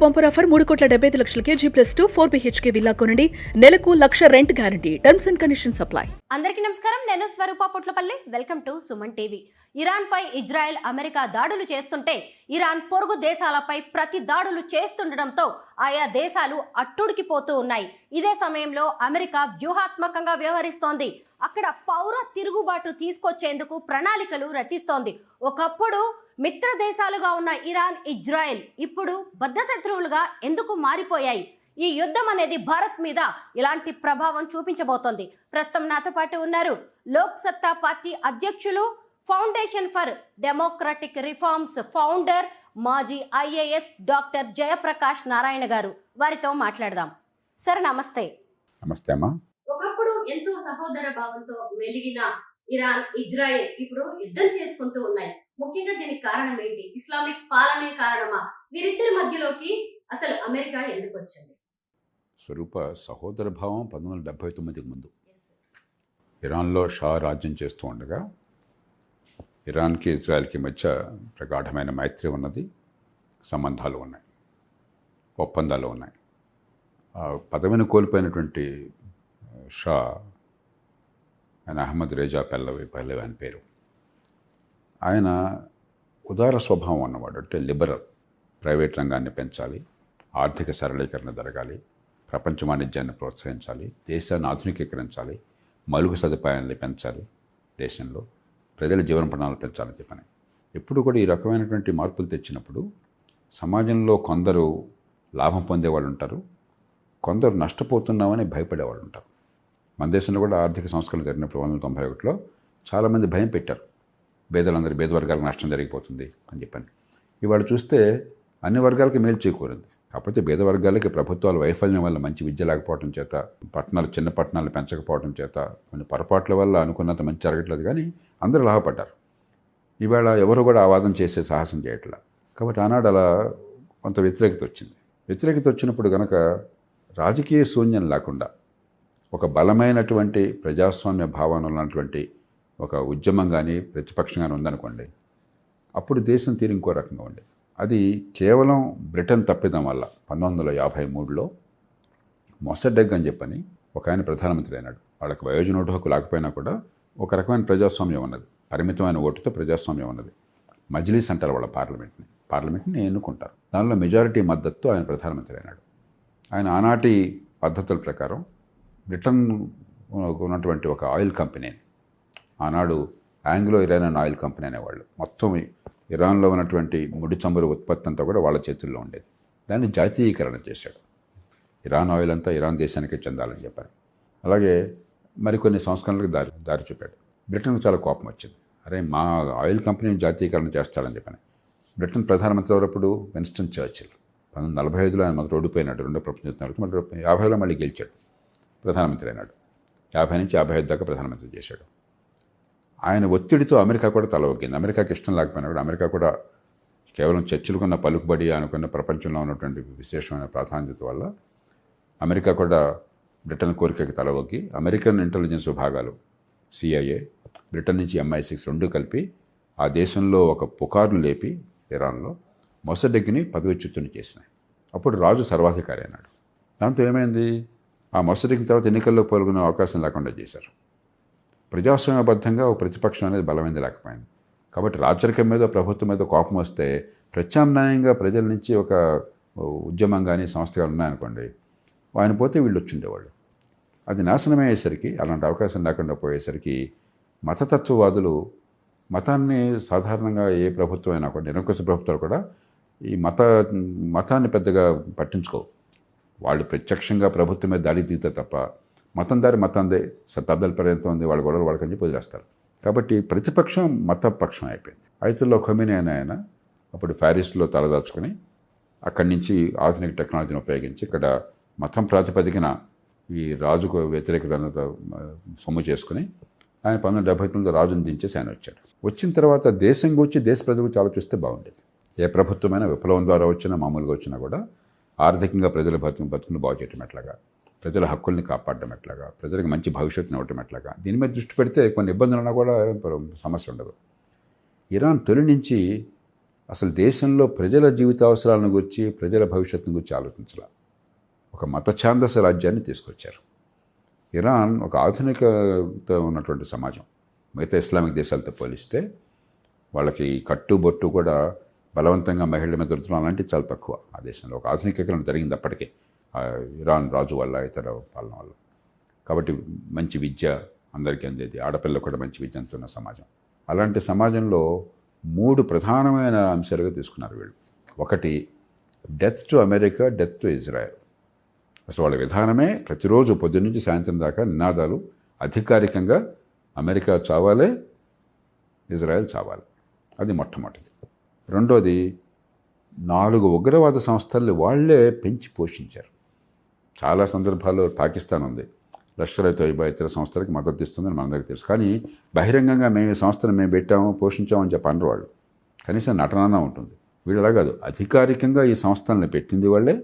Bumper offer 3,75,00,000కి G+2 4 BHK villa కొనండి. నెలకు 1,00,000 rent guarantee. Terms and conditions apply. అందరికీ నమస్కారం. నేను Swaroopa Potlapalli. Welcome to Suman TV. Iran పై ఇజ్రాయెల్, అమెరికా దాడులు చేస్తుంటే ఇరాన్ పొరుగు దేశాలపై ప్రతి దాడులు చేస్తుండటంతో ఆయా దేశాలు అట్టుడికిపోతూ ఉన్నాయి. ఇదే సమయంలో అమెరికా వ్యూహాత్మకంగా వ్యవహరిస్తోంది. అక్కడ పౌర తిరుగుబాటు తీసుకొచ్చేందుకు ప్రణాళికలు రచిస్తోంది. ఒకప్పుడు మిత్ర దేశాలుగా ఉన్న ఇరాన్, ఇజ్రాయెల్ ఇప్పుడు బద్ధశత్రువులుగా ఎందుకు మారిపోయాయి? ఈ యుద్ధం అనేది భారత్ మీద ఇలాంటి ప్రభావం చూపించబోతోంది. ప్రస్తుతం నాతో పాటు ఉన్నారు లోక్ సత్తా పార్టీ అధ్యక్షులు, foundation for democratic reforms founder, మాజీ IAS డాక్టర్ జయప్రకాష్ నారాయణ గారు. వారితో మాట్లాడదాం. సార్ నమస్తే. నమస్తే అమ్మా. ఒకప్పుడు ఎంతో సహోదర భావంతో మెలిగిన ఇరాన్, ఇజ్రాయెల్ ఇప్పుడు యుద్ధం చేసుకుంటూ ఉన్నాయి. ముఖ్యంగా దీనికి కారణం ఏంటి? ఇస్లామిక్ పాలనే కారణమా? వీరిద్దరి మధ్యలోకి అసలు అమెరికా ఎందుకు వచ్చింది? స్వరూప, సహోదర భావం 1979కి ముందు ఇరాన్లో షా రాజ్యం చేస్తూ ఉండగా ఇరాన్కి, ఇజ్రాయెల్కి మధ్య ప్రగాఢమైన మైత్రి ఉన్నది, సంబంధాలు ఉన్నాయి, ఒప్పందాలు ఉన్నాయి. పదవిని కోల్పోయినటువంటి షా, ఆయన అహ్మద్ రేజా పహ్లవి అని పేరు, ఆయన ఉదార స్వభావం ఉన్నవాడు. అంటే లిబరల్, ప్రైవేట్ రంగాన్ని పెంచాలి, ఆర్థిక సరళీకరణ జరగాలి, ప్రపంచ వాణిజ్యాన్ని ప్రోత్సహించాలి, దేశాన్ని ఆధునికీకరించాలి, మౌలిక సదుపాయాన్ని పెంచాలి, దేశంలో ప్రజల జీవన ప్రమాణాలు పెంచాలని చెప్పని ఎప్పుడు కూడా ఈ రకమైనటువంటి మార్పులు తెచ్చినప్పుడు సమాజంలో కొందరు లాభం పొందేవాళ్ళు ఉంటారు, కొందరు నష్టపోతున్నామని భయపడేవాళ్ళు ఉంటారు. మన దేశంలో కూడా ఆర్థిక సంస్కరణ జరిగినప్పుడు 1991లో చాలామంది భయం పెట్టారు, బేద వర్గాలకు నష్టం జరిగిపోతుంది అని చెప్పని. ఇవాళ చూస్తే అన్ని వర్గాలకి మేలు చేకూరింది. కాకపోతే పేద వర్గాలకి ప్రభుత్వాల వైఫల్యం వల్ల, మంచి విద్య లేకపోవడం చేత, చిన్న పట్టణాలు పెంచకపోవడం చేత, కొన్ని పొరపాట్ల వల్ల అనుకున్నంత మంచి జరగట్లేదు. కానీ అందరూ లాభపడ్డారు. ఇవాళ ఎవరు కూడా ఆ వాదన చేసే సాహసం చేయట్లా. కాబట్టి ఆనాడు అలా కొంత వ్యతిరేకత వచ్చింది. వ్యతిరేకత వచ్చినప్పుడు కనుక రాజకీయ శూన్యం లేకుండా ఒక బలమైనటువంటి ప్రజాస్వామ్య భావన ఉన్నటువంటి ఒక ఉద్యమం కానీ ప్రతిపక్షం కానీ ఉందనుకోండి, అప్పుడు దేశం తీరు ఇంకో రకంగా ఉండేది. అది కేవలం బ్రిటన్ తప్పిదం వల్ల 1953లో మొసడెగ్ అని చెప్పని ఒక ఆయన ప్రధానమంత్రి అయినాడు. వాళ్ళకి వయోజన ఓటు హక్కు లేకపోయినా కూడా ఒక రకమైన ప్రజాస్వామ్యం ఉన్నది, పరిమితమైన ఓటుతో ప్రజాస్వామ్యం ఉన్నది. మజ్లిస్ అంటారు వాళ్ళ పార్లమెంట్ని ఎన్నుకుంటారు. దానిలో మెజారిటీ మద్దతుతో ఆయన ప్రధానమంత్రి అయినాడు. ఆయన ఆనాటి పద్ధతుల ప్రకారం బ్రిటన్ ఉన్నటువంటి ఒక ఆయిల్ కంపెనీని, ఆనాడు ఆంగ్లో ఇరానియన్ ఆయిల్ కంపెనీ అనేవాళ్ళు, మొత్తం ఇరాన్లో ఉన్నటువంటి ముడి చమురు ఉత్పత్తి అంతా కూడా వాళ్ళ చేతుల్లో ఉండేది. దాన్ని జాతీయీకరణ చేశాడు. ఇరాన్ ఆయిల్ అంతా ఇరాన్ దేశానికే చెందాలని చెప్పారు. అలాగే మరికొన్ని సంస్కరణలకు దారి చూపాడు. బ్రిటన్కు చాలా కోపం వచ్చింది. అరే, మా ఆయిల్ కంపెనీని జాతీయీకరణ చేస్తాడని చెప్పని. బ్రిటన్ ప్రధానమంత్రి ఎవరప్పుడు? Winston Churchill. 1945లో ఆయన మొదటి ఓడిపోయినాడు రెండో ప్రపంచ యుద్ధం. మళ్ళీ 50లో మళ్ళీ గెలిచాడు, ప్రధానమంత్రి అయినాడు. 50 నుంచి 55 దాకా ప్రధానమంత్రి చేశాడు. ఆయన ఒత్తిడితో అమెరికా కూడా తల ఒగ్గింది. అమెరికాకి ఇష్టం లేకపోయినా కూడా అమెరికా కూడా కేవలం చర్చిలకున్న పలుకుబడి, అనుకున్న ప్రపంచంలో ఉన్నటువంటి విశేషమైన ప్రాధాన్యత వల్ల అమెరికా కూడా బ్రిటన్ కోరికకి తల ఒగ్గి అమెరికన్ ఇంటెలిజెన్స్ విభాగాలు, CIA, బ్రిటన్ నుంచి MI6 రెండు కలిపి ఆ దేశంలో ఒక పుకారును లేపి ఇరాన్లో మొసడెగ్ని పదవిచ్యుతుని చేసినాయి. అప్పుడు రాజు సర్వాధికారి అయినాడు. దాంతో ఏమైంది? ఆ మొసడెగ్ తర్వాత ఎన్నికల్లో పాల్గొనే అవకాశం లేకుండా చేశారు. ప్రజాస్వామ్యబద్ధంగా ఒక ప్రతిపక్షం అనేది బలమైంది లేకపోయింది. కాబట్టి రాచరికం మీద, ప్రభుత్వం మీద కోపం వస్తే ప్రత్యామ్నాయంగా ప్రజల నుంచి ఒక ఉద్యమం కానీ సంస్థ కానీ ఉన్నాయనుకోండి, ఆయన పోతే వీళ్ళు వచ్చిండేవాళ్ళు. అది నాశనం అయ్యేసరికి, అలాంటి అవకాశం లేకుండా పోయేసరికి మతతత్వవాదులు మతాన్ని సాధారణంగా ఏ ప్రభుత్వం అయినా కూడా, నిరంకుశ ప్రభుత్వాలు కూడా ఈ మతాన్ని పెద్దగా పట్టించుకోవు. వాళ్ళు ప్రత్యక్షంగా ప్రభుత్వం మీద దాడి తీతే తప్ప మతం మతందే శతాబ్దాల పర్యంతం ఉంది, వాళ్ళ గొడవలు వాళ్ళకని చెప్పి వదిలేస్తారు. కాబట్టి ప్రతిపక్షం మతపక్షం అయిపోయింది. ఐతుల్లా ఖొమైనీ అనే ఆయన అప్పుడు ప్యారిస్లో తలదాచుకొని అక్కడి నుంచి ఆధునిక టెక్నాలజీని ఉపయోగించి ఇక్కడ మతం ప్రాతిపదికన ఈ రాజుకు వ్యతిరేకత సొమ్ము చేసుకుని ఆయన 1979లో రాజును దించేసి ఆయన వచ్చాడు. వచ్చిన తర్వాత దేశం గురించి, దేశ ప్రజల గురించి ఆలోచిస్తే బాగుండేది. ఏ ప్రభుత్వమైనా విప్లవం ద్వారా వచ్చినా, మామూలుగా వచ్చినా కూడా ఆర్థికంగా ప్రజల బతుకును బాగు చేయటం ఎట్లాగా, ప్రజల హక్కుల్ని కాపాడడం ఎట్లాగా, ప్రజలకు మంచి భవిష్యత్తుని ఇవ్వటం ఎట్లాగా, దీని మీద దృష్టి పెడితే కొన్ని ఇబ్బందులు ఉన్నా కూడా సమస్య ఉండదు. ఇరాన్ తొలి నుంచి అసలు దేశంలో ప్రజల జీవితావసరాలను గురించి, ప్రజల భవిష్యత్తును గురించి ఆలోచించాల. ఒక మత ఛాందస రాజ్యాన్ని తీసుకొచ్చారు. ఇరాన్ ఒక ఆధునికత ఉన్నటువంటి సమాజం. మిగతా ఇస్లామిక్ దేశాలతో పోలిస్తే వాళ్ళకి కట్టుబొట్టు కూడా బలవంతంగా మహిళల మీద దొరుకుతున్నాం అలాంటివి చాలా తక్కువ. ఆ దేశంలో ఒక ఆధునికీకరణ జరిగింది అప్పటికే ఇరాన్ రాజు వల్ల, ఇతర పాలన వల్ల. కాబట్టి మంచి విద్య అందరికీ అందేది, ఆడపిల్లలకు కూడా మంచి విద్య అందుతున్న సమాజం. అలాంటి సమాజంలో 3 ప్రధానమైన అంశాలుగా తీసుకున్నారు వీళ్ళు. ఒకటి, death to America, death to Israel. అసలు వాళ్ళ విధానమే ప్రతిరోజు పొద్దున్నుంచి సాయంత్రం దాకా నినాదాలు. అధికారికంగా అమెరికా చావాలే, ఇజ్రాయెల్ చావాలి. అది మొట్టమొదటిది. రెండోది, 4 ఉగ్రవాద సంస్థల్ని వాళ్లే పెంచి పోషించారు. చాలా సందర్భాల్లో పాకిస్తాన్ ఉంది, లష్కర్ తోయిబా ఇతర సంస్థలకి మద్దతు ఇస్తుందని మనందరికీ తెలుసు. కానీ బహిరంగంగా మేము ఈ సంస్థను మేము పెట్టాము, పోషించామని చెప్పనరు వాళ్ళు. కనీసం నటన ఉంటుంది. వీళ్ళు అలా కాదు, అధికారికంగా ఈ సంస్థలను పెట్టింది వాళ్ళే,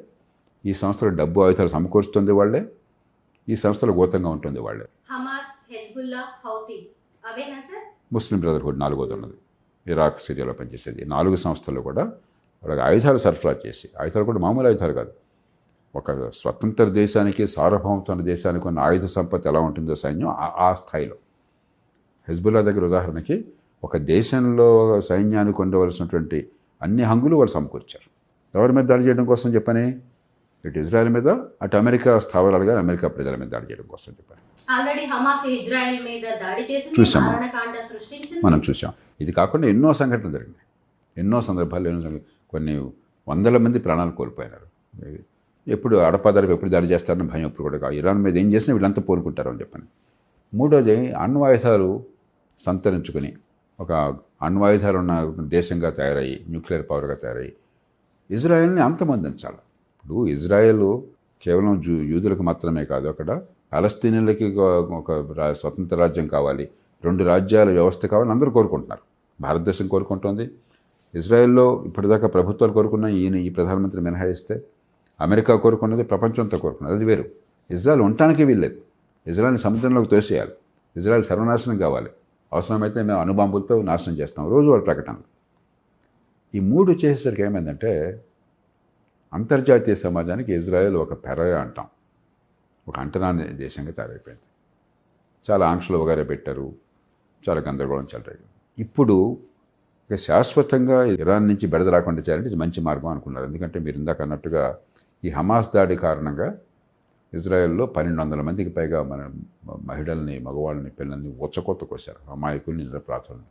ఈ సంస్థల డబ్బు ఆయుధాలు సమకూరుస్తుంది వాళ్ళే, ఈ సంస్థలు గోతంగా ఉంటుంది వాళ్ళే. హమాస్, హెజ్బుల్లా, హౌతీ అవేనా సార్? ముస్లిం బ్రదర్హుడ్ 4వది ఉన్నది, ఇరాక్, సిరియాలో పనిచేసేది. 4 సంస్థలు కూడా వాళ్ళకి ఆయుధాలు సరఫరా చేసి, ఆయుధాలు కూడా మామూలు ఆయుధాలు కాదు, ఒక స్వతంత్ర దేశానికి, సార్వభౌమత్వ దేశానికి ఉన్న ఆయుధ సంపత్తి ఎలా ఉంటుందో సైన్యం ఆ స్థాయిలో. హెజ్బుల్లా దగ్గర ఉదాహరణకి ఒక దేశంలో సైన్యానికి ఉండవలసినటువంటి అన్ని హంగులు వాళ్ళు సమకూర్చారు. ఎవరి మీద దాడి చేయడం కోసం చెప్పని? ఇటు ఇజ్రాయెల్ మీద, అటు అమెరికా స్థావరాలుగా అమెరికా ప్రజల మీద దాడి చేయడం కోసం చెప్పాను. ఆల్రెడీ హమాస్ ఇజ్రాయెల్ మీద దాడి చేసి మారణకాండ సృష్టించింది, మనం చూసాం. ఇది కాకుండా ఎన్నో సంఘటనలు జరిగినాయి, ఎన్నో సందర్భాల్లో కొన్ని వందల మంది ప్రాణాలు కోల్పోయినారు. ఎప్పుడు అడపాదడప ఎప్పుడు దాడి చేస్తారని భయం ఎప్పుడు కూడా కాదు. ఇరాన్ మీద ఏం చేసినా వీళ్ళంతా పోరుకుంటారు అని చెప్పని. మూడోది, అణ్వాయుధాలు సంతరించుకొని ఒక అణ్వాయుధాలు ఉన్న దేశంగా తయారయ్యి, న్యూక్లియర్ పవర్గా తయారయ్యి ఇజ్రాయెల్ని అంతమొందించాలి. ఇప్పుడు ఇజ్రాయెల్ కేవలం యూదులకు మాత్రమే కాదు, అక్కడ పాలస్తీనియన్లకి ఒక స్వతంత్ర రాజ్యం కావాలి, 2 రాజ్యాల వ్యవస్థ కావాలని అందరూ కోరుకుంటున్నారు. భారతదేశం కోరుకుంటోంది, ఇజ్రాయెల్లో ఇప్పటిదాకా ప్రభుత్వాలు కోరుకున్న ఈ ప్రధానమంత్రి మినహాయిస్తే అమెరికా కోరుకున్నది, ప్రపంచంతో కోరుకున్నది, అది వేరు. ఇజ్రాయెల్ ఉండటానికి వీల్లేదు, ఇజ్రాయెల్ని సముద్రంలోకి తోసేయాలి, ఇజ్రాయెల్ సర్వనాశనం కావాలి, అవసరమైతే మేము అణుబాంబులతో నాశనం చేస్తాం, రోజు వాళ్ళ ప్రకటనలు. ఈ 3 చేసేసరికి ఏమైందంటే అంతర్జాతీయ సమాజానికి ఇజ్రాయెల్ ఒక పెరయ అంటాం, ఒక అంటరాని దేశంగా తయారైపోయింది. చాలా ఆంక్షలు వగైరా పెట్టారు, చాలా గందరగోళం చెలరేగింది. ఇప్పుడు ఇక శాశ్వతంగా ఇరాన్ నుంచి బెడద రాకుండా చేయాలంటే ఇది మంచి మార్గం అనుకున్నారు. ఎందుకంటే మీరు ఇందాక అన్నట్టుగా ఈ హమాస్ దాడి కారణంగా ఇజ్రాయెల్లో 1200 మందికి పైగా మన మహిళల్ని, మగవాళ్ళని, పిల్లల్ని ఉచ్చకొత్త కోసారు. అమాయకుల్ని, నిరపరాధుల్ని,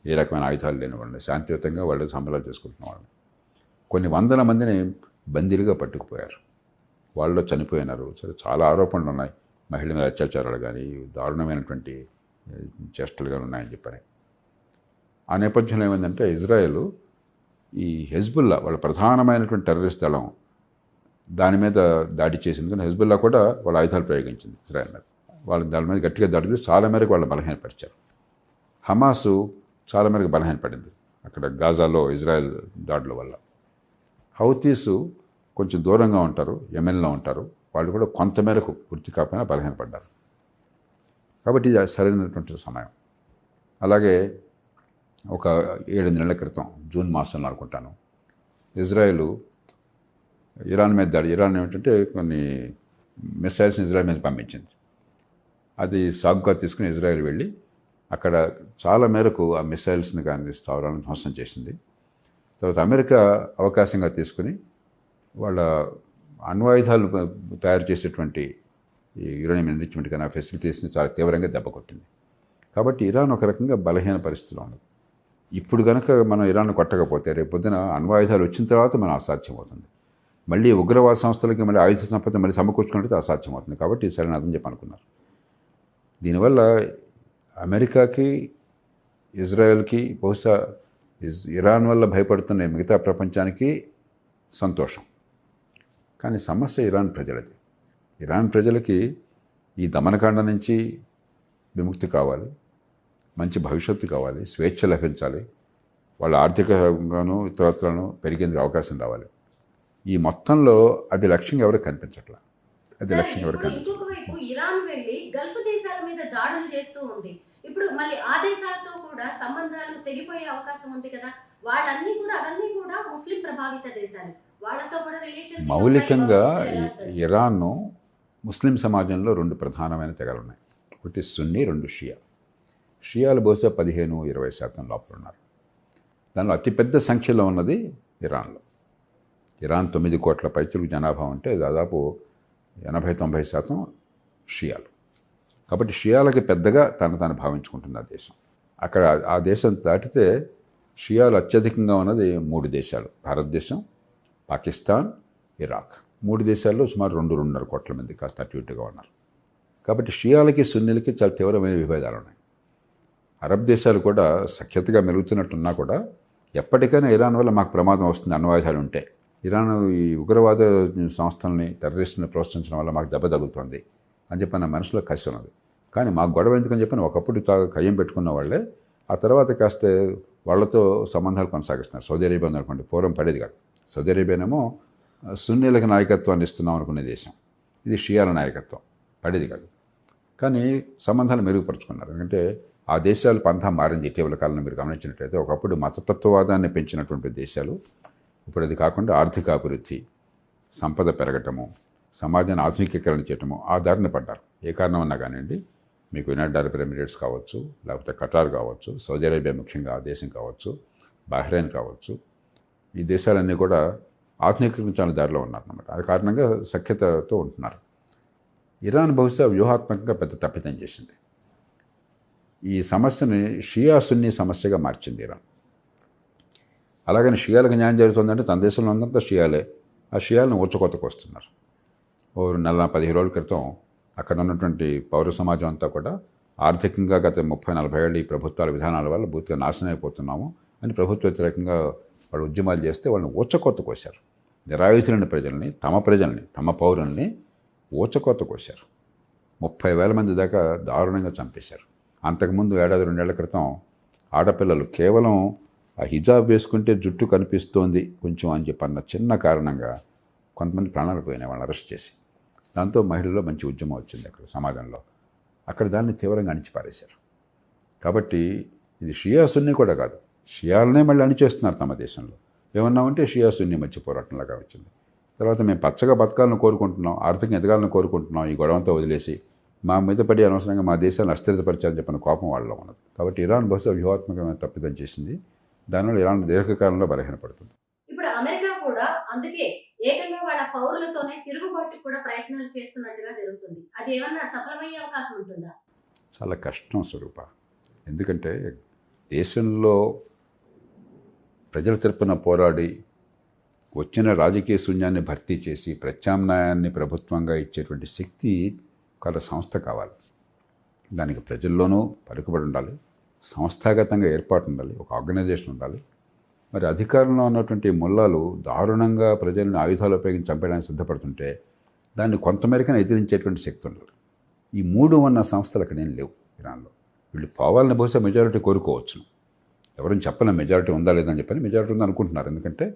ఏ రకమైన ఆయుధాలు లేని వాళ్ళని, శాంతియుతంగా వాళ్ళు సంబరాలు చేసుకుంటున్న వాళ్ళని కొన్ని వందల మందిని బందీలుగా పట్టుకుపోయారు. వాళ్ళు చనిపోయినారు. సరే, చాలా ఆరోపణలు ఉన్నాయి, మహిళల మీద అత్యాచారాలు కానీ దారుణమైనటువంటి చేష్టలు కానీ ఉన్నాయని చెప్పని. ఆ నేపథ్యంలో ఏమైందంటే ఇజ్రాయెల్ ఈ హెజ్బుల్లా వాళ్ళ ప్రధానమైనటువంటి టెర్రరిస్ట్ దళం దాని మీద దాడి చేసింది. కానీ హెజ్బుల్లా కూడా వాళ్ళ ఆయుధాలు ప్రయోగించింది ఇజ్రాయెల్ మీద. వాళ్ళ దాని మీద గట్టిగా దాడి చేసి చాలా మేరకు వాళ్ళు బలహీనపరిచారు. హమాసు చాలా మేరకు బలహీనపడింది అక్కడ గాజాలో ఇజ్రాయెల్ దాడుల వల్ల. హౌతీసు కొంచెం దూరంగా ఉంటారు, యెమెన్లో ఉంటారు, వాళ్ళు కూడా కొంతమేరకు పూర్తి కాకపోయినా బలహీనపడ్డారు. కాబట్టి ఇది సరైనటువంటి సమయం. అలాగే ఒక 7 నెలల క్రితం జూన్ మాసంలో అనుకుంటాను, ఇజ్రాయెల్ ఇరాన్ మీద దాడి, ఇరాన్ ఏమిటంటే కొన్ని మిసైల్స్ని ఇజ్రాయెల్ మీద పంపించింది. అది సాగుగా తీసుకుని ఇజ్రాయెల్ వెళ్ళి అక్కడ చాలా మేరకు ఆ మిసైల్స్ని కానీ స్థావరాలను ధ్వంసం చేసింది. తర్వాత అమెరికా అవకాశంగా తీసుకుని వాళ్ళ అణ్వాయుధాలు తయారు చేసేటువంటి ఈ యురేనియం ఎన్రిచ్మెంట్ కానీ ఆ ఫెసిలిటీస్ని చాలా తీవ్రంగా దెబ్బకొట్టింది. కాబట్టి ఇరాన్ ఒక రకంగా బలహీన పరిస్థితిలో ఉన్నది. ఇప్పుడు కనుక మనం ఇరాన్ కొట్టకపోతే రేపు పొద్దున అణ్వాయుధాలు వచ్చిన తర్వాత మనం అసాధ్యమవుతుంది. మళ్ళీ ఉగ్రవాద సంస్థలకి మళ్ళీ ఆయుధ సంపద మళ్ళీ సమకూర్చుకుంటే అసాధ్యమవుతుంది. కాబట్టి సరైన అర్థం చెప్పి అనుకున్నారు. దీనివల్ల అమెరికాకి, ఇజ్రాయెల్కి, బహుశా ఇరాన్ వల్ల భయపడుతున్న మిగతా ప్రపంచానికి సంతోషం. కానీ సమస్య ఇరాన్ ప్రజలది. ఇరాన్ ప్రజలకి ఈ దమనకాండ నుంచి విముక్తి కావాలి, మంచి భవిష్యత్తు కావాలి, స్వేచ్ఛ లభించాలి, వాళ్ళ ఆర్థికంగాను ఇతరత్రాలను పెరిగేందుకు అవకాశం రావాలి. ఈ మొత్తంలో అది లక్ష్యంగా ఎవరికి కనిపించట్లా. అది లక్ష్యంగా ఎవరికి కనిపించట్లా. ఇంకొకవైపు ఇరాన్ వెళ్ళి గల్ఫ్ దేశాల మీద దాడులు చేస్తూ ఉంది. ఇప్పుడు మళ్ళీ ఆ దేశాలతో కూడా సంబంధాలు తెగిపోయే అవకాశం ఉంది కదా. అవన్నీ కూడా ముస్లిం ప్రభావిత దేశాలు. వాళ్ళతో కూడా రిలేషన్స్ మౌలికంగా ఇరాన్ను ముస్లిం సమాజంలో రెండు ప్రధానమైన తెగలు ఉన్నాయి. ఒకటి సున్నీ, రెండు షియా. షియాలు బహుశా 15-20% లోపల ఉన్నారు. దానిలో అతిపెద్ద సంఖ్యలో ఉన్నది ఇరాన్లో. ఇరాన్ 9 కోట్ల పైచులకు జనాభా ఉంటే దాదాపు 80-90% షియాలు. కాబట్టి షియాలకి పెద్దగా తను భావించుకుంటుంది ఆ దేశం. అక్కడ ఆ దేశం దాటితే షియాలు అత్యధికంగా ఉన్నది 3 దేశాలు: భారతదేశం, పాకిస్తాన్, ఇరాక్. 3 దేశాల్లో సుమారు 2-2.5 కోట్ల మంది కాస్త అటు ఇటుగా ఉన్నారు. కాబట్టి షియాలకి సున్నీలకి చాలా తీవ్రమైన విభేదాలు ఉన్నాయి. అరబ్ దేశాలు కూడా సఖ్యతగా మెలుగుతున్నట్టున్నా కూడా ఎప్పటికైనా ఇరాన్ వల్ల మాకు ప్రమాదం వస్తుంది అణ్వాయుధాలు ఉంటే, ఇరాన్ ఈ ఉగ్రవాద సంస్థల్ని, టెర్రరిస్టులను ప్రోత్సహించడం వల్ల మాకు దెబ్బ తగులుతుంది అని చెప్పి నా మనసులో కసి ఉన్నది. కానీ మాకు గొడవ ఎందుకని చెప్పని ఒకప్పుడు కయ్యం పెట్టుకున్న వాళ్ళే ఆ తర్వాత కాస్త వాళ్ళతో సంబంధాలు కొనసాగిస్తున్నారు. సౌదీ అరేబియా అనుకోండి, పూర్వం పడేది కాదు. సౌదీ అరేబియానేమో సున్నీలకు నాయకత్వాన్ని ఇస్తున్నాం అనుకునే దేశం, ఇది షియాల నాయకత్వం, పడేది కాదు. కానీ సంబంధాలు మెరుగుపరుచుకున్నారు. ఎందుకంటే ఆ దేశాలు పంథా మారింది ఇటీవల కాలంలో. మీరు గమనించినట్లయితే ఒకప్పుడు మతతత్వవాదాన్ని పెంచినటువంటి దేశాలు ఇప్పుడు అది కాకుండా ఆర్థిక అభివృద్ధి, సంపద పెరగటము, సమాజాన్ని ఆధునికీకరణ చేయటము ఆ దారిని పడ్డారు. ఏ కారణం అన్నా కానివ్వండి, మీకు యునైటెడ్ అరబ్ ఎమిరేట్స్ కావచ్చు, లేకపోతే ఖటార్ కావచ్చు, సౌదీ అరేబియా ముఖ్యంగా ఆ దేశం కావచ్చు, బహ్రెయిన్ కావచ్చు, ఈ దేశాలన్నీ కూడా ఆధునికీకరించాలని దారిలో ఉన్నారన్నమాట. ఆ కారణంగా సఖ్యతతో ఉంటున్నారు. ఇరాన్ బహుశా వ్యూహాత్మకంగా పెద్ద తప్పిదం చేసింది. ఈ సమస్యని షియా సున్నీ సమస్యగా మార్చింది ఇరాన్. అలాగని షియాలకు న్యాయం జరుగుతుందంటే తన దేశంలో అంతా షియాలే, ఆ షియాలను ఊచకోతకు వస్తున్నారు. ఓ 15 రోజుల క్రితం అక్కడ ఉన్నటువంటి పౌర సమాజం అంతా కూడా ఆర్థికంగా గత 30-40 ఏళ్ళు ఈ ప్రభుత్వాల విధానాల వల్ల పూర్తిగా నాశనం అయిపోతున్నాము అని ప్రభుత్వ వ్యతిరేకంగా వాళ్ళు ఉద్యమాలు చేస్తే వాళ్ళని ఊచకోత కోశారు. నిరాయుధులైన ప్రజల్ని, తమ పౌరుల్ని ఊచకోత కోశారు. 30,000 మంది దాకా దారుణంగా చంపేశారు. అంతకుముందు 1-2 ఏళ్ల క్రితం ఆడపిల్లలు కేవలం ఆ హిజాబ్ వేసుకుంటే జుట్టు కనిపిస్తోంది కొంచెం అని చెప్పన్న చిన్న కారణంగా కొంతమంది ప్రాణాలు పోయినాయి వాళ్ళని అరెస్ట్ చేసి. దాంతో మహిళల్లో మంచి ఉద్యమం వచ్చింది అక్కడ సమాజంలో. అక్కడ దాన్ని తీవ్రంగా అణిచిపారేశారు. కాబట్టి ఇది షియా సున్నీ కూడా కాదు, షియాలనే మళ్ళీ అణిచేస్తున్నారు తమ దేశంలో. ఏమన్నామంటే షియా సున్నీ మధ్య పోరాటంలాగా వచ్చింది. తర్వాత మేము పచ్చగా బతకాలను కోరుకుంటున్నాం, ఆర్థికంగా ఎదగాలని కోరుకుంటున్నాం, ఈ గొడవంతా వదిలేసి మా మీద పడి అనవసరంగా మా దేశాన్ని అస్థిరతపరిచాలని చెప్పిన కోపం వాళ్ళలో ఉన్నది. కాబట్టి ఇరాన్ బహుశా వ్యూహాత్మకమైన తప్పిదం చేసింది. దానివల్ల ఇరాన్ దీర్ఘకాలంలో బలహీనపడుతుంది. ఇప్పుడు అమెరికా కూడా అందుకే ఏకంగా వాళ్ళ పౌరులతోనే తిరుగుబాటు కూడా ప్రయత్నాలు చేస్తున్నట్టుగా జరుగుతుంది. అది ఏమన్నా సఫలమయ్యే అవకాశం ఉంటుందా? చాలా కష్టం స్వరూప. ఎందుకంటే దేశంలో ప్రజల తరపున పోరాడి వచ్చిన రాజకీయ శూన్యాన్ని భర్తీ చేసి ప్రత్యామ్నాయాన్ని ప్రభుత్వంగా ఇచ్చేటువంటి శక్తి ఒక సంస్థ కావాలి. దానికి ప్రజల్లోనూ పలుకుబడి ఉండాలి, సంస్థాగతంగా ఏర్పాటు ఉండాలి, ఒక ఆర్గనైజేషన్ ఉండాలి. మరి అధికారంలో ఉన్నటువంటి ముల్లాలు దారుణంగా ప్రజలను ఆయుధాలు ఉపయోగించి చంపడానికి సిద్ధపడుతుంటే దాన్ని కొంతమేరకైనా ఎదిరించేటువంటి శక్తి ఉండాలి. ఈ 3 ఉన్న సంస్థలు అక్కడ ఏం లేవు ఇరాన్లో. వీళ్ళు పోవాలని బహుశా మెజారిటీ కోరుకోవచ్చు. ఎవరైనా చెప్పలేం మెజారిటీ ఉందా లేదని చెప్పని. మెజారిటీ ఉందని అనుకుంటున్నారు. ఎందుకంటే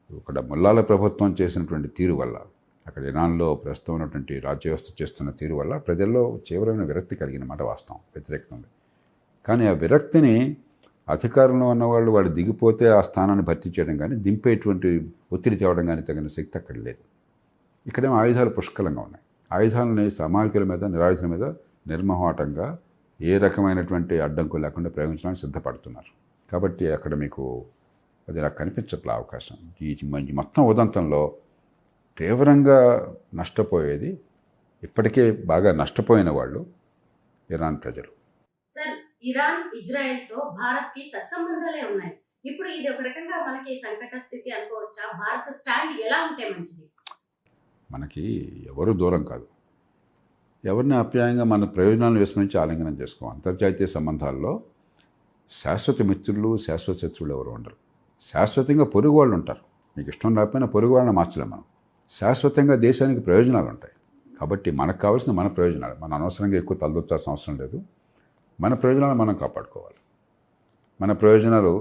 ఇక్కడ ముల్లాల ప్రభుత్వం చేసినటువంటి తీరు వల్ల, అక్కడ ఇరాన్లో ప్రస్తుతం ఉన్నటువంటి రాజ్య వ్యవస్థ చేస్తున్న తీరు వల్ల ప్రజల్లో తీవ్రమైన విరక్తి కలిగిన మాట వాస్తవం, వ్యతిరేకత ఉంది. కానీ ఆ విరక్తిని అధికారంలో ఉన్నవాళ్ళు దిగిపోతే ఆ స్థానాన్ని భర్తీ చేయడం కానీ, దింపేటువంటి ఒత్తిడి తేవడం కానీ తగిన శక్తి అక్కడ లేదు. ఇక్కడేమో ఆయుధాలు పుష్కలంగా ఉన్నాయి. ఆయుధాలని సామాజికుల మీద, నిరాయుధుల మీద నిర్మోహమాటంగా ఏ రకమైనటువంటి అడ్డంకులు లేకుండా ప్రయోగించడానికి సిద్ధపడుతున్నారు. కాబట్టి అక్కడ మీకు అది నాకు కనిపించట్లే అవకాశం. ఈ మొత్తం ఉదంతంలో తీవ్రంగా నష్టపోయేది, ఇప్పటికే బాగా నష్టపోయిన వాళ్ళు ఇరాన్ ప్రజలు. సార్, ఇరాన్, ఇజ్రాయెల్తో భారత్కి సత్సంబంధాలే ఉన్నాయి. ఇప్పుడు ఇది ఒక రకంగా మనకి సంకట స్థితి అనుకోవచ్చా? భారత్ స్టాండ్ ఎలా ఉంటే మంచిది? మనకి ఎవరు దూరం కాదు. ఎవరిని ఆప్యాయంగా మన ప్రయోజనాలను విస్మరించి ఆలింగనం చేసుకోం. అంతర్జాతీయ సంబంధాల్లో శాశ్వత మిత్రులు, శాశ్వత శత్రువులు ఎవరు ఉండరు. శాశ్వతంగా పొరుగు వాళ్ళు ఉంటారు. మీకు ఇష్టం లేకపోయినా పొరుగు వాళ్ళని మార్చలేం మనం. శాశ్వతంగా దేశానికి ప్రయోజనాలు ఉంటాయి. కాబట్టి మనకు కావాల్సిన మన ప్రయోజనాలు, మన అనవసరంగా ఎక్కువ తలదొచ్చాల్సిన అవసరం లేదు. మన ప్రయోజనాలు మనం కాపాడుకోవాలి. మన ప్రయోజనాలు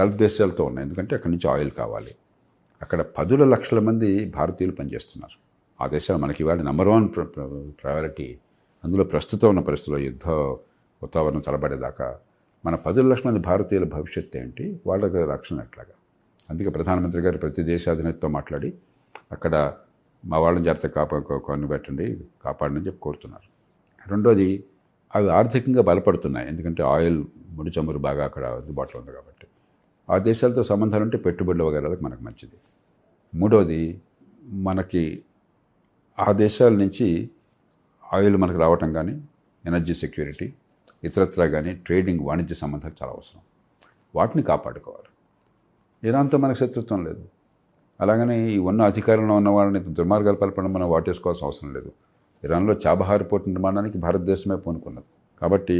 గల్ఫ్ దేశాలతో ఉన్నాయి. ఎందుకంటే అక్కడి నుంచి ఆయిల్ కావాలి. అక్కడ 10 లక్షల మంది భారతీయులు పనిచేస్తున్నారు. ఆ దేశాలు మనకి ఇవాళ #1 ప్రయారిటీ. అందులో ప్రస్తుతం ఉన్న పరిస్థితుల్లో యుద్ధ వాతావరణం చల్లబడేదాకా మన 10 లక్షల మంది భారతీయుల భవిష్యత్తు ఏంటి, వాళ్ళకి రక్షణ ఎట్లాగా. అందుకే ప్రధానమంత్రి గారు ప్రతి దేశ అధినేతతో మాట్లాడి అక్కడ మా వాళ్ళని జాగ్రత్త కొనిపెట్టండి, కాపాడని చెప్పి కోరుతున్నారు. రెండోది, అవి ఆర్థికంగా బలపడుతున్నాయి, ఎందుకంటే ఆయిల్, ముడి చమురు బాగా అక్కడ అందుబాటులో ఉంది కాబట్టి. ఆ దేశాలతో సంబంధాలు ఉంటే పెట్టుబడుల వగైరాలకు మనకు మంచిది. మూడోది, మనకి ఆ దేశాల నుంచి ఆయిల్ మనకు రావటం కానీ, ఎనర్జీ సెక్యూరిటీ, ఇతరత్రా కానీ ట్రేడింగ్, వాణిజ్య సంబంధాలు చాలా అవసరం. వాటిని కాపాడుకోవాలి. ఇరాన్తో మనకు శత్రుత్వం లేదు. అలాగనే ఈ ఉన్న అధికారంలో ఉన్న వాళ్ళని దుర్మార్గాలు పాల్పడడం మనం వాటేసుకోవాల్సిన అవసరం లేదు. ఇరాన్లో చాబహార్ పోర్టు నిర్మాణానికి భారతదేశమే పూనుకున్నది. కాబట్టి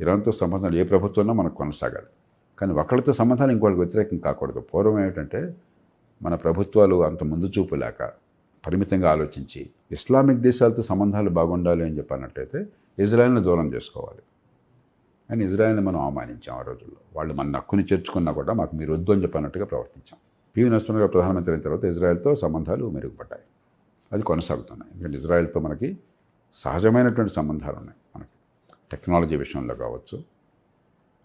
ఇరాన్తో సంబంధాలు ఏ ప్రభుత్వంలో మనకు కొనసాగాలి. కానీ ఒకళ్ళతో సంబంధాలు ఇంకోళ్ళకి వ్యతిరేకం కాకూడదు. పూర్వం ఏమిటంటే మన ప్రభుత్వాలు అంత ముందు చూపు లేక పరిమితంగా ఆలోచించి ఇస్లామిక్ దేశాలతో సంబంధాలు బాగుండాలి అని చెప్పానట్లయితే ఇజ్రాయెల్ని దూరం చేసుకోవాలి అని ఇజ్రాయెల్ని మనం అవమానించాం ఆ రోజుల్లో. వాళ్ళు మన నక్కుని చేర్చుకున్నా కూడా మాకు మీరు వద్దు అని చెప్పినట్టుగా ప్రవర్తించాం. పివి నరసింహన్ గారు ప్రధానమంత్రి అయిన తర్వాత ఇజ్రాయెల్తో సంబంధాలు మెరుగుపడ్డాయి. అది కొనసాగుతున్నాయి. ఎందుకంటే ఇజ్రాయెల్తో మనకి సహజమైనటువంటి సంబంధాలు ఉన్నాయి. మనకి టెక్నాలజీ విషయంలో కావచ్చు,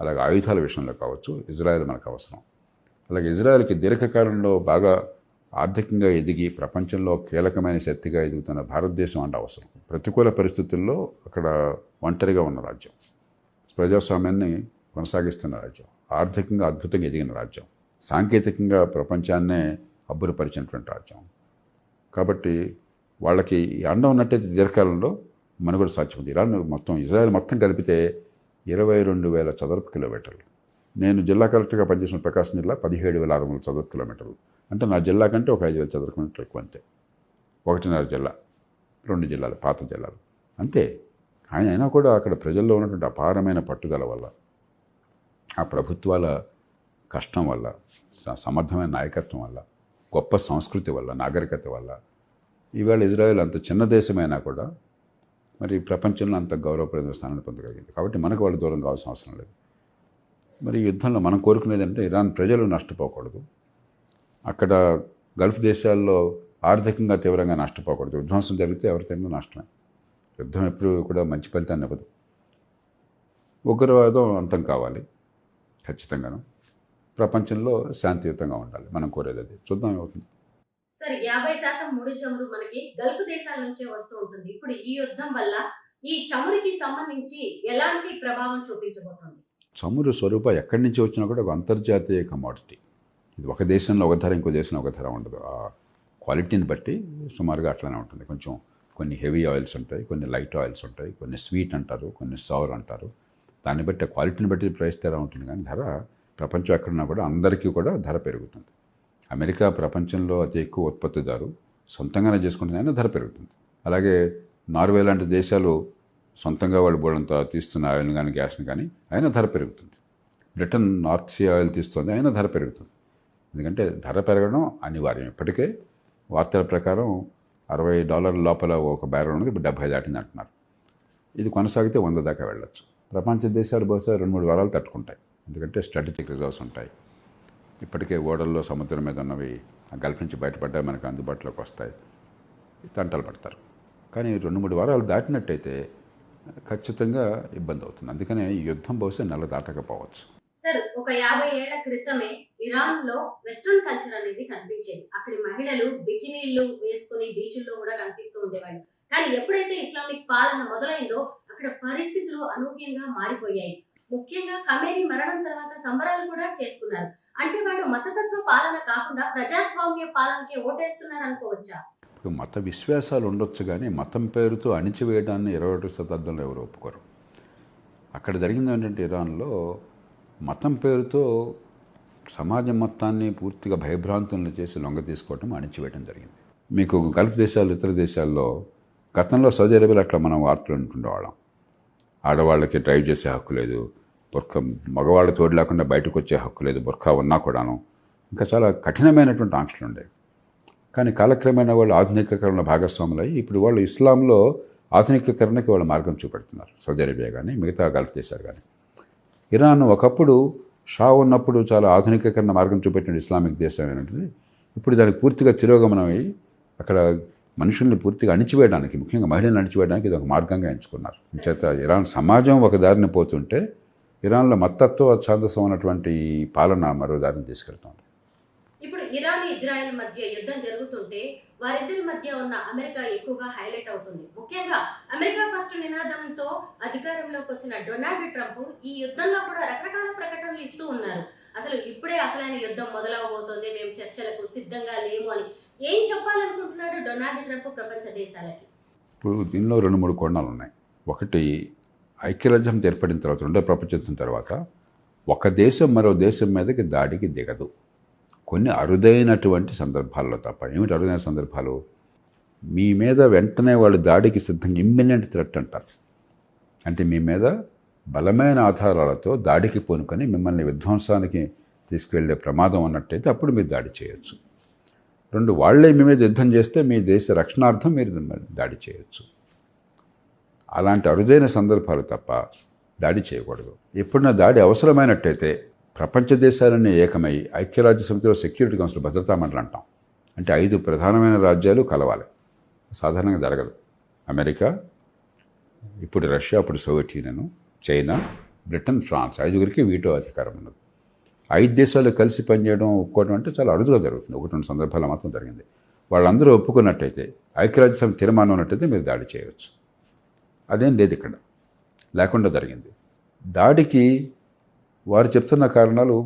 అలాగే ఆయుధాల విషయంలో కావచ్చు, ఇజ్రాయెల్ మనకు అవసరం. అలాగే ఇజ్రాయెల్కి దీర్ఘకాలంలో బాగా ఆర్థికంగా ఎదిగి ప్రపంచంలో కీలకమైన శక్తిగా ఎదుగుతున్న భారతదేశం అంటే అవసరం. ప్రతికూల పరిస్థితుల్లో అక్కడ ఒంటరిగా ఉన్న రాజ్యం, ప్రజాస్వామ్యాన్ని కొనసాగిస్తున్న రాజ్యం, ఆర్థికంగా అద్భుతంగా ఎదిగిన రాజ్యం, సాంకేతికంగా ప్రపంచాన్నే అబ్బురపరిచినటువంటి రాజ్యం. కాబట్టి వాళ్ళకి ఈ అండ ఉన్నట్టయితే దీర్ఘకాలంలో మనుగడ సాధ్యమైంది. ఇజ్రాయెల్ మొత్తం కలిపితే 22,000 చదరపు కిలోమీటర్లు. నేను జిల్లా కలెక్టర్గా పనిచేసిన ప్రకాశం జిల్లా 17,600 చదరపు కిలోమీటర్లు. అంటే నా జిల్లా కంటే ఒక 5,000 చదరపు కిలోమీటర్లు ఎక్కువ అంతే. 1.5 జిల్లా, 2 జిల్లాలు, పాత జిల్లాలు అంతే. అయినా కూడా అక్కడ ప్రజల్లో ఉన్నటువంటి అపారమైన పట్టుదల వల్ల, ఆ ప్రభుత్వాల కష్టం వల్ల, సమర్థమైన నాయకత్వం వల్ల, గొప్ప సంస్కృతి వల్ల, నాగరికత వల్ల ఈవేళ ఇజ్రాయెల్ అంత చిన్న దేశమైనా కూడా మరి ప్రపంచంలో అంత గౌరవప్రదమైన స్థానాన్ని పొందగలిగింది. కాబట్టి మనకు వాళ్ళు దూరం కావాల్సిన అవసరం లేదు. మరి ఈ యుద్ధంలో మనం కోరుకునేది అంటే ఇరాన్ ప్రజలు నష్టపోకూడదు, అక్కడ గల్ఫ్ దేశాల్లో ఆర్థికంగా తీవ్రంగా నష్టపోకూడదు. విధ్వంసం జరిగితే ఎవరికైనా నష్టమే. యుద్ధం ఎప్పుడు కూడా మంచి ఫలితాన్ని ఇవ్వదు. ఉగ్రవాదం అంతం కావాలి ఖచ్చితంగాను. ప్రపంచంలో శాంతియుతంగా ఉండాలి. మనం కోరేది అది. చూద్దాం ఏమవుతుంది. సరే, 50% ముడి చమురు మనకి గల్ఫ్ దేశాల నుంచే వస్తూ ఉంటుంది. ఇప్పుడు ఈ యుద్ధం వల్ల ఈ చమురుకి సంబంధించి ఎలాంటి ప్రభావం చూపించబోతుంది? చమురు స్వరూపం ఎక్కడి నుంచి వచ్చినా కూడా ఒక అంతర్జాతీయ కమోడిటీ. ఇది ఒక దేశంలో ఒక ధర, ఇంకో దేశంలో ఒక ధర ఉండదు. ఆ క్వాలిటీని బట్టి సుమారుగా అట్లానే ఉంటుంది. కొంచెం కొన్ని హెవీ ఆయిల్స్ ఉంటాయి, కొన్ని లైట్ ఆయిల్స్ ఉంటాయి, కొన్ని స్వీట్ అంటారు, కొన్ని సౌర్ అంటారు. దాన్ని బట్టి క్వాలిటీని బట్టి ప్రైస్ తేడా ఉంటుంది. కానీ ధర ప్రపంచం ఎక్కడున్నా కూడా అందరికీ కూడా ధర పెరుగుతుంది. అమెరికా ప్రపంచంలో అతి ఎక్కువ ఉత్పత్తిదారు, సొంతంగానే చేసుకుంటుంది, అయినా ధర పెరుగుతుంది. అలాగే నార్వే లాంటి దేశాలు సొంతంగా వాళ్ళు బోడంతా తీస్తున్న ఆయిల్ని కానీ గ్యాస్ని కానీ అయినా ధర పెరుగుతుంది. బ్రిటన్ నార్త్ సీ ఆయిల్ తీస్తుంది, అయినా ధర పెరుగుతుంది. ఎందుకంటే ధర పెరగడం అనివార్యం. ఇప్పటికే వార్తల ప్రకారం $60 లోపల ఒక బ్యారెల్ ఉన్నది, ఇప్పుడు 70 దాటింది అంటున్నారు. ఇది కొనసాగితే 100 దాకా వెళ్ళొచ్చు. ప్రపంచ దేశాలు బహుశా 2-3 వారాలు తట్టుకుంటాయి. ఎందుకంటే స్ట్రాటజిక్ రిజర్వ్స్ ఉంటాయి. ఇప్పటికే ఓడల్లో సముద్రం మీద ఉన్నవి ఆ గల్ఫ్ నుంచి బయటపడ్డా మనకు అందుబాటులోకి వస్తాయి. తంటలు పడతారు. కానీ 2-3 వారాలు దాటినట్టయితే ఖచ్చితంగా ఇబ్బంది అవుతుంది. అందుకనే ఈ యుద్ధం బహుశా నెల దాటకపోవచ్చు. సార్, ఒక 50 ఏళ్ల క్రితమే ఇరాన్ లో వెస్ట్రన్ కల్చర్ అనేది కనిపించేది. అక్కడి మహిళలు బికినీలు వేసుకుని బీచ్ల్లో కూడా కనిపిస్తూ ఉండేవాళ్ళు. కానీ ఎప్పుడైతే ఇస్లామిక్ పాలన మొదలైందో అక్కడ పరిస్థితులు అనూహ్యంగా మారిపోయాయి. ముఖ్యంగా ఖమేనీ మరణం తర్వాత సంబరాలు కూడా చేసుకున్నారు. అంటే వాళ్ళు మతతత్వ పాలన కాకుండా ప్రజాస్వామ్య పాలనకి ఓటేస్తున్నారు అనుకోవచ్చా? మత విశ్వాసాలు ఉండొచ్చు, కానీ మతం పేరుతో అణిచివేయడాన్ని 21వ శతాబ్దంలో ఎవరు ఒప్పుకోరు. అక్కడ జరిగింది ఏంటంటే ఇరాన్లో మతం పేరుతో సమాజం మొత్తాన్ని పూర్తిగా భయభ్రాంతులను చేసి లొంగ తీసుకోవటం, అణిచివేయడం జరిగింది. మీకు గల్ఫ్ దేశాలు, ఇతర దేశాల్లో గతంలో సౌదీ అరేబియాలో అట్లా మనం వార్తలు వింటుండేవాళ్ళం. ఆడవాళ్ళకి డ్రైవ్ చేసే హక్కు లేదు, బుర్కా మగవాళ్ళ తోడు లేకుండా బయటకు వచ్చే హక్కు లేదు, బుర్కా ఉన్నా కూడాను. ఇంకా చాలా కఠినమైనటువంటి ఆంక్షలు ఉండేవి. కానీ కాలక్రమేణా వాళ్ళు ఆధునికీకరణ భాగస్వాములు అయ్యి ఇప్పుడు వాళ్ళు ఇస్లాంలో ఆధునికీకరణకి వాళ్ళు మార్గం చూపెడుతున్నారు. సౌదీ అరేబియా కానీ మిగతా గల్ఫ్ దేశాలు కానీ. ఇరాన్ ఒకప్పుడు షా ఉన్నప్పుడు చాలా ఆధునికీకరణ మార్గం చూపెట్టిన ఇస్లామిక్ దేశం ఏంటంటే ఇప్పుడు దానికి పూర్తిగా తిరోగమనం అయ్యి అక్కడ మనుషుల్ని పూర్తిగా అణిచివేయడానికి, ముఖ్యంగా మహిళలను అణిచివేయడానికి ఇది ఒక మార్గంగా ఎంచుకున్నారు. చేత ఇరాన్ సమాజం ఒక దారిని పోతుంటే ఇరాన్లో మత్తత్వ ఛాందసం అన్నటువంటి ఈ పాలన మరో దారిని తీసుకెళ్తుంది. ఇప్పుడు ఇరాన్ ఇజ్రాయెల్ మధ్య యుద్ధం జరుగుతుంటే వారిద్దరి మధ్య ఉన్న అమెరికా ఎక్కువగా హైలైట్ అవుతుంది. ముఖ్యంగా అమెరికా ఫస్ట్ నినాదంతో అధికారంలోకి వచ్చిన డొనాల్డ్ ట్రంప్ ఈ యుద్ధంలో కూడా రకరకాల ప్రకటనలు ఇస్తూ ఉన్నారు. అసలు ఇప్పుడే అసలైన యుద్ధం మొదలవబోతోంది, మేము చర్చలకు సిద్ధంగా లేము అని ఏం చెప్పాలనుకుంటున్నాడు డొనాల్డ్ ట్రంప్ ప్రపంచ దేశాలకి? ఇప్పుడు దీనిలో 2-3 కోణాలు ఉన్నాయి. ఒకటి, ఐక్యరాజ్యం ఏర్పడిన తర్వాత, రెండో ప్రపంచ యుద్ధం తర్వాత ఒక దేశం మరో దేశం మీదకి దాడికి దిగదు, కొన్ని అరుదైనటువంటి సందర్భాల్లో తప్ప. ఏమిటి అరుదైన సందర్భాలు? మీ మీద వెంటనే వాళ్ళు దాడికి సిద్ధంగా, ఇమ్మినెంట్ థ్రెట్ అంటారు. అంటే మీ మీద బలమైన ఆధారాలతో దాడికి పూనుకొని మిమ్మల్ని విధ్వంసానికి తీసుకువెళ్ళే ప్రమాదం ఉన్నట్టయితే అప్పుడు మీరు దాడి చేయొచ్చు. 2, వాళ్ళే మీ మీద యుద్ధం చేస్తే మీ దేశ రక్షణార్థం మీరు దాడి చేయొచ్చు. అలాంటి అరుదైన సందర్భాలు తప్ప దాడి చేయకూడదు. ఎప్పుడైనా దాడి అవసరమైనట్టయితే ప్రపంచ దేశాలన్నీ ఏకమై ఐక్యరాజ్య సమితిలో సెక్యూరిటీ కౌన్సిల్ భద్రతా మండలి అంటాం. అంటే 5 ప్రధానమైన రాజ్యాలు కలవాలి. సాధారణంగా జరగదు. అమెరికా, ఇప్పుడు రష్యా, అప్పుడు Soviet Union, China, Britain, France, 5గురికి వీటో అధికారం ఉన్నది. 5 దేశాలు కలిసి పనిచేయడం, ఒప్పుకోవడం అంటే చాలా అరుదుగా జరుగుతుంది. 1-2 సందర్భాలు మాత్రం జరిగింది. వాళ్ళందరూ ఒప్పుకున్నట్టయితే, ఐక్యరాజ్య సమితి తీర్మానం ఉన్నట్టయితే మీరు దాడి చేయవచ్చు. అదేం లేదు ఇక్కడ, లేకుండా జరిగింది. దాడికి వారు చెప్తున్న కారణాలు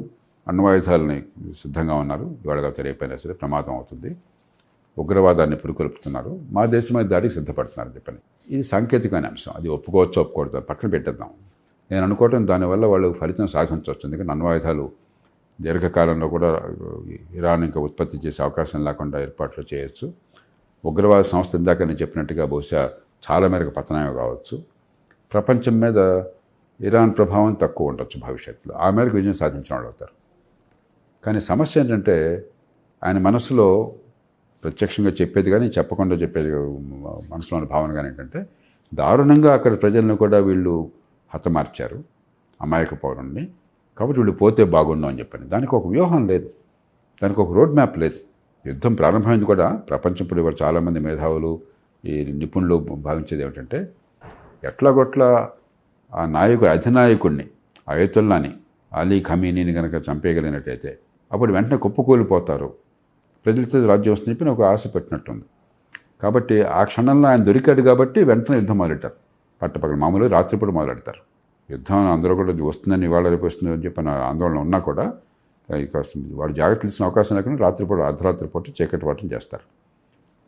అణ్వాయుధాలని సిద్ధంగా ఉన్నారు, ఇవాళ కాకపోతే రేపైనా సరే ప్రమాదం అవుతుంది, ఉగ్రవాదాన్ని పురుకొల్పుతున్నారు, మా దేశమైన దాడికి సిద్ధపడుతున్నారని చెప్పని. ఇది సాంకేతికమైన అంశం, అది ఒప్పుకోవచ్చు ఒప్పుకోవద్దు పక్కన పెట్టేద్దాం. నేను అనుకోవటం దానివల్ల వాళ్ళు ఫలితం సాధించవచ్చు. ఎందుకంటే అణ్వాయుధాలు దీర్ఘకాలంలో కూడా ఇరాన్ ఇంకా ఉత్పత్తి చేసే అవకాశం లేకుండా ఏర్పాట్లు చేయొచ్చు. ఉగ్రవాద సంస్థ ఇందాక నేను చెప్పినట్టుగా బహుశా చాలా మేరకు పతనమే కావచ్చు. ప్రపంచం మీద ఇరాన్ ప్రభావం తక్కువ ఉండొచ్చు భవిష్యత్తులో, ఆ మేరకు విజయం సాధించిన వాళ్ళు అవుతారు. కానీ సమస్య ఏంటంటే ఆయన మనసులో ప్రత్యక్షంగా చెప్పేది కానీ చెప్పకుండా చెప్పేది మనసులోని భావన కానీ ఏంటంటే, దారుణంగా అక్కడ ప్రజలను కూడా వీళ్ళు హతమార్చారు, అమాయక పౌరుల్ని, కాబట్టి వీళ్ళు పోతే బాగుండు అని చెప్పని. దానికి ఒక వ్యూహం లేదు, దానికి ఒక రోడ్ మ్యాప్ లేదు. యుద్ధం ప్రారంభమైంది కూడా ప్రపంచం ఇప్పుడు ఇవాళ చాలామంది మేధావులు, ఈ నిపుణులు భావించేది ఏమిటంటే, ఎట్లాగొట్లా ఆ నాయకుడు, అధినాయకుడిని, అయతుల్లాని, అలీ ఖమీనీని కనుక చంపేయగలిగినట్టయితే అప్పుడు వెంటనే కుప్పకూలిపోతారు, ప్రజలతో రాజ్యం వస్తుంది చెప్పి ఒక ఆశ పెట్టినట్టుంది. కాబట్టి ఆ క్షణంలో ఆయన దొరికాడు కాబట్టి వెంటనే యుద్ధం మొదలెట్టారు. పట్టపక్కన మామూలుగా రాత్రిపూట మొదలెడతారు యుద్ధం. అందరూ కూడా వస్తుందని, ఇవాళ రేపు వస్తుంది అని చెప్పి ఆందోళన ఉన్నా కూడా ఇక వాడు జాగ్రత్తలు ఇచ్చిన అవకాశం లేకుండా రాత్రిపూట, అర్ధరాత్రి పూట చీకటి పట్టం చేస్తారు.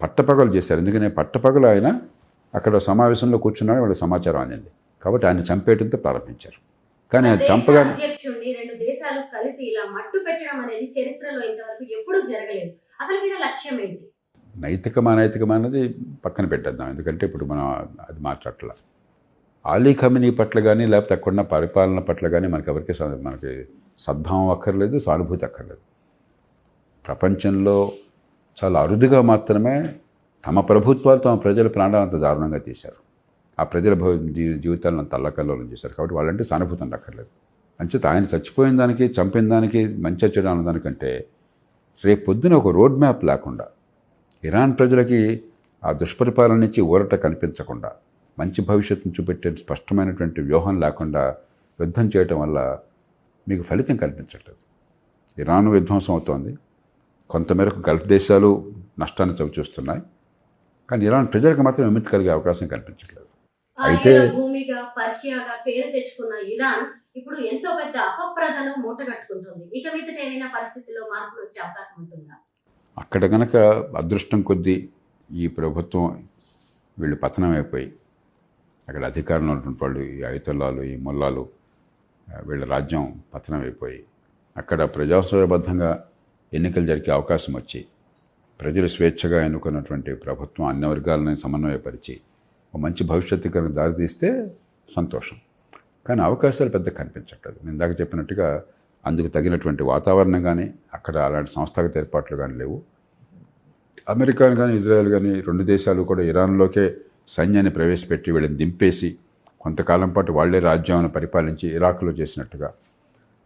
పట్టపగలు చేశారు. ఎందుకని పట్టపగలు ఆయన అక్కడ సమావేశంలో కూర్చున్నాడు, వాళ్ళ సమాచారం అందింది కాబట్టి ఆయన చంపేయడంతో ప్రారంభించారు. కానీ అది చంపగా అధ్యక్షుడిని 2 దేశాలు కలిసి ఇలా మట్టు పెట్టడం అనేది చరిత్రలో ఇంతవరకు ఎప్పుడూ జరగలేదు. అసలు వీళ్ళ లక్ష్యం ఏంటి? నైతికమా అనైతికమా అనేది పక్కన పెట్టేద్దాం, ఎందుకంటే ఇప్పుడు మనం అది మాట్లాడట్లా. అలీ ఖమీనీ పట్ల కానీ లేకపోతే అక్కడున్న పరిపాలన పట్ల కానీ మనకి సద్భావం అక్కర్లేదు, సానుభూతి అక్కర్లేదు. ప్రపంచంలో చాలా అరుదుగా మాత్రమే తమ ప్రభుత్వాలు తమ ప్రజల ప్రాణాలను అంత దారుణంగా తీశారు, ఆ ప్రజల జీవితాలను అంత అల్లకల్లోలం చేశారు. కాబట్టి వాళ్ళంటే సానుభూతి అక్కర్లేదు. అంచేత ఆయన చచ్చిపోయిన దానికి, చంపిన దానికి, మంచి చెడు అన్నదానికంటే రేపు పొద్దున ఒక రోడ్ మ్యాప్ లేకుండా, ఇరాన్ ప్రజలకి ఆ దుష్పరిపాలన నుంచి ఊరట కనిపించకుండా, మంచి భవిష్యత్తును చూపెట్టే స్పష్టమైనటువంటి వ్యూహం లేకుండా యుద్ధం చేయటం వల్ల మీకు ఫలితం కనిపించట్లేదు. ఇరాన్ విధ్వంసం అవుతోంది, కొంతమేరకు గల్ఫ్ దేశాలు నష్టాన్ని చవిచూస్తున్నాయి, కానీ ఇరాన్ ప్రజలకు మాత్రం విముక్తి కలిగే అవకాశం కనిపించట్లేదు. అయితే భూమిగా, పర్షియాగా పేరు తెచ్చుకున్న ఇరాన్ ఇప్పుడు ఎంతో పెద్ద అపప్రదను మూటగట్టుకుంటుంది. ఇక మీదట ఏమైనా పరిస్థితుల్లో మార్పులు వచ్చే అవకాశం ఉంటుందా? అక్కడ కనుక అదృష్టం కొద్దీ ఈ ప్రభుత్వం వీళ్ళు పతనం అయిపోయి అక్కడ అధికారంలో ఉన్నటువంటి వాళ్ళు, ఈ అయతుల్లాలు, ఈ ముల్లాలు, వీళ్ళ రాజ్యం పతనం అయిపోయి అక్కడ ప్రజాస్వామ్యబద్ధంగా ఎన్నికలు జరిగే అవకాశం వచ్చి ప్రజలు స్వేచ్ఛగా ఎన్నుకున్నటువంటి ప్రభుత్వం అన్ని వర్గాలను సమన్వయపరిచి ఒక మంచి భవిష్యత్తు కనుక దారితీస్తే సంతోషం. కానీ అవకాశాలు పెద్ద కనిపించట్లేదు. నేను ఇందాక చెప్పినట్టుగా అందుకు తగినటువంటి వాతావరణం కానీ, అక్కడ అలాంటి సంస్థాగత ఏర్పాట్లు కానీ లేవు. అమెరికా కానీ ఇజ్రాయెల్ కానీ 2 దేశాలు కూడా ఇరాన్లోకే సైన్యాన్ని ప్రవేశపెట్టి వీళ్ళని దింపేసి కొంతకాలం పాటు వాళ్లే రాజ్యాన్ని పరిపాలించి ఇరాక్లో చేసినట్టుగా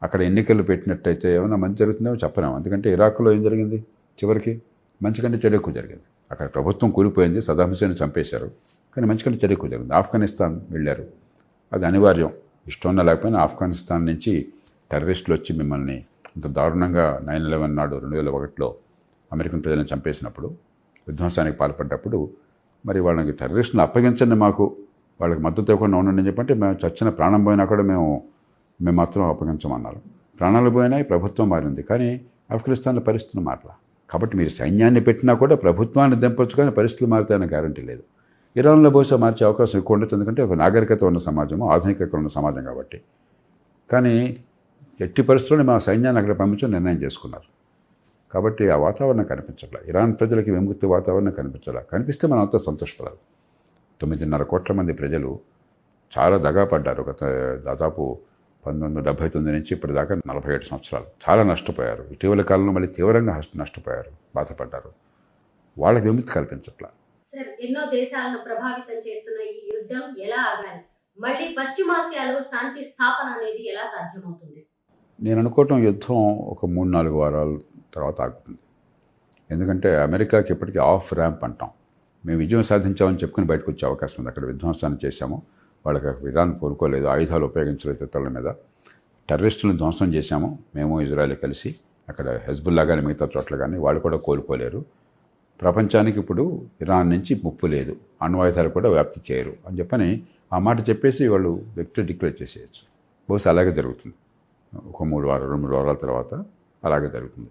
అక్కడ ఎన్నికలు పెట్టినట్టయితే ఏమైనా మంచి జరుగుతుందో చెప్పలేము. ఎందుకంటే ఇరాక్లో ఏం జరిగింది, చివరికి మంచి కంటే చెడు ఎక్కువ జరిగింది. అక్కడ ప్రభుత్వం కూలిపోయింది, సదాం హుసేన్ చంపేశారు, కానీ మంచి కంటే చెడు ఎక్కువ జరిగింది. ఆఫ్ఘనిస్తాన్ వెళ్ళారు, అది అనివార్యం ఇష్టం ఉన్నా లేకపోయినా ఆఫ్ఘనిస్తాన్ నుంచి టెర్రరిస్టులు వచ్చి మిమ్మల్ని ఇంత దారుణంగా 9/11 నాడు 2001లో అమెరికన్ ప్రజలను చంపేసినప్పుడు విధ్వంసానికి పాల్పడ్డప్పుడు మరి వాళ్ళకి టెర్రరిస్టులను అప్పగించండి, మాకు వాళ్ళకి మద్దతు ఇవ్వకుండా ఉండండి అని చెప్పంటే మేము చచ్చిన ప్రాణం పోయినా కూడా మేము మాత్రం అప్పగించమన్నారు. ప్రాణాలు పోయినాయి, ప్రభుత్వం మారింది, కానీ ఆఫ్ఘనిస్తాన్లో పరిస్థితులు మారలా. కాబట్టి మీరు సైన్యాన్ని పెట్టినా కూడా ప్రభుత్వాన్ని దింపొచ్చు, కానీ పరిస్థితులు మారుతాయనే గ్యారంటీ లేదు. ఇరాన్లో బహుశా మార్చే అవకాశం ఎక్కువ ఉండదు, ఎందుకంటే ఒక నాగరికత ఉన్న సమాజము, ఆధునికత ఉన్న సమాజం కాబట్టి. కానీ ఎట్టి పరిస్థితుల్లో మా సైన్యాన్ని అక్కడ పంపించడం నిర్ణయం చేసుకున్నారు. కాబట్టి ఆ వాతావరణం కనిపించట్లా. ఇరాన్ ప్రజలకి విముక్తి వాతావరణం కనిపించాలా. కనిపిస్తే మనం అంతా సంతోషపడాలి. 9.5 కోట్ల మంది ప్రజలు చాలా దగాపడ్డారు. దాదాపు 1979 నుంచి ఇప్పటిదాకా 47 సంవత్సరాలు చాలా నష్టపోయారు. ఇటీవల కాలంలో మళ్ళీ తీవ్రంగా నష్టపోయారు, బాధపడ్డారు. వాళ్ళకి విముక్తి కల్పించట్లా. సార్, ఎన్నో దేశాలను ప్రభావితం చేస్తున్న ఈ యుద్ధం ఎలా ఆగాలి? మళ్ళీ పశ్చిమాసియాలో శాంతి స్థాపన అనేది ఎలా సాధ్యమవుతుంది? నేను అనుకోవటం యుద్ధం ఒక 3-4 వారాల తర్వాత ఆగుతుంది. ఎందుకంటే అమెరికాకి ఇప్పటికీ ఆఫ్ ర్యాంప్ అంటాం. మేము విజయం సాధించామని చెప్పుకుని బయటకు వచ్చే అవకాశం ఉంది. అక్కడ విధ్వంసాన్ని చేశాము, వాళ్ళకి ఇరాన్ కోరుకోలేదు, ఆయుధాలు ఉపయోగించలేదు ఇతరుల మీద. టెర్రరిస్టులను ధ్వంసం చేశాము మేము ఇజ్రాయెల్ కలిసి. అక్కడ హెజ్బుల్లా కానీ మిగతా చోట్ల కానీ వాళ్ళు కూడా కోలుకోలేరు. ప్రపంచానికి ఇప్పుడు ఇరాన్ నుంచి ముప్పు లేదు, అణ్వాయుధాలు కూడా వ్యాప్తి చేయరు అని చెప్పని ఆ మాట చెప్పేసి వాళ్ళు విక్టరీ డిక్లేర్ చేసేయచ్చు. బహుశా అలాగే జరుగుతుంది. ఒక 2-3 వారాల తర్వాత అలాగే జరుగుతుంది.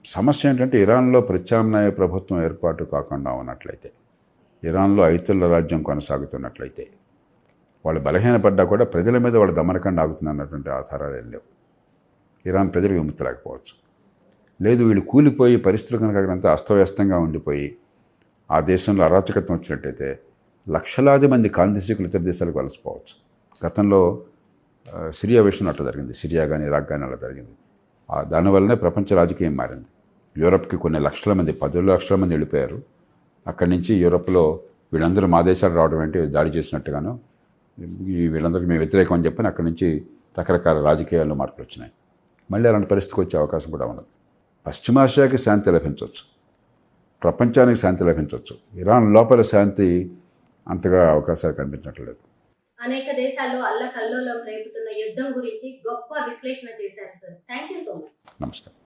సమస్య ఏంటంటే ఇరాన్లో ప్రత్యామ్నాయ ప్రభుత్వం ఏర్పాటు కాకుండా ఉన్నట్లయితే, ఇరాన్లో ఐతుల రాజ్యం కొనసాగుతున్నట్లయితే, వాళ్ళు బలహీనపడ్డా కూడా ప్రజల మీద వాళ్ళ దమనకండ ఆగుతుంది అన్నటువంటి ఆధారాలు ఏం లేవు. ఇరాన్ ప్రజలు విముక్తి లేకపోవచ్చు. లేదు, వీళ్ళు కూలిపోయి పరిస్థితులు కనుక అక్కడంతా అస్తవ్యస్తంగా ఉండిపోయి ఆ దేశంలో అరాచకత్వం వచ్చినట్టయితే లక్షలాది మంది కాంతిశీకులు ఇతర దేశాలకు వలసిపోవచ్చు. గతంలో సిరియా విషయంలో అట్లా జరిగింది. సిరియా కానీ ఇరాక్ కానీ అలా జరిగింది. దానివల్లనే ప్రపంచ రాజకీయం మారింది. యూరప్కి కొన్ని లక్షల మంది, 10 లక్షల మంది వెళ్ళిపోయారు. అక్కడి నుంచి యూరప్లో వీళ్ళందరూ మా దేశాలు రావడం ఏంటి దాడి చేసినట్టుగాను, వీళ్ళందరికీ మేము వ్యతిరేకం అని చెప్పని అక్కడి నుంచి రకరకాల రాజకీయాల్లో మార్పులు వచ్చినాయి. మళ్ళీ అలాంటి పరిస్థితికి వచ్చే అవకాశం కూడా ఉన్నది. పశ్చిమాసియాకి శాంతి లభించవచ్చు, ప్రపంచానికి శాంతి లభించవచ్చు. ఇరాన్ లోపల శాంతి అంతగా అవకాశాలు కనిపించట్లేదు. అనేక దేశాల్లో అల్లకల్లోలం రేపుతున్న యుద్ధం గురించి గొప్ప విశ్లేషణ చేశారు sir. Thank you so much. నమస్కారం.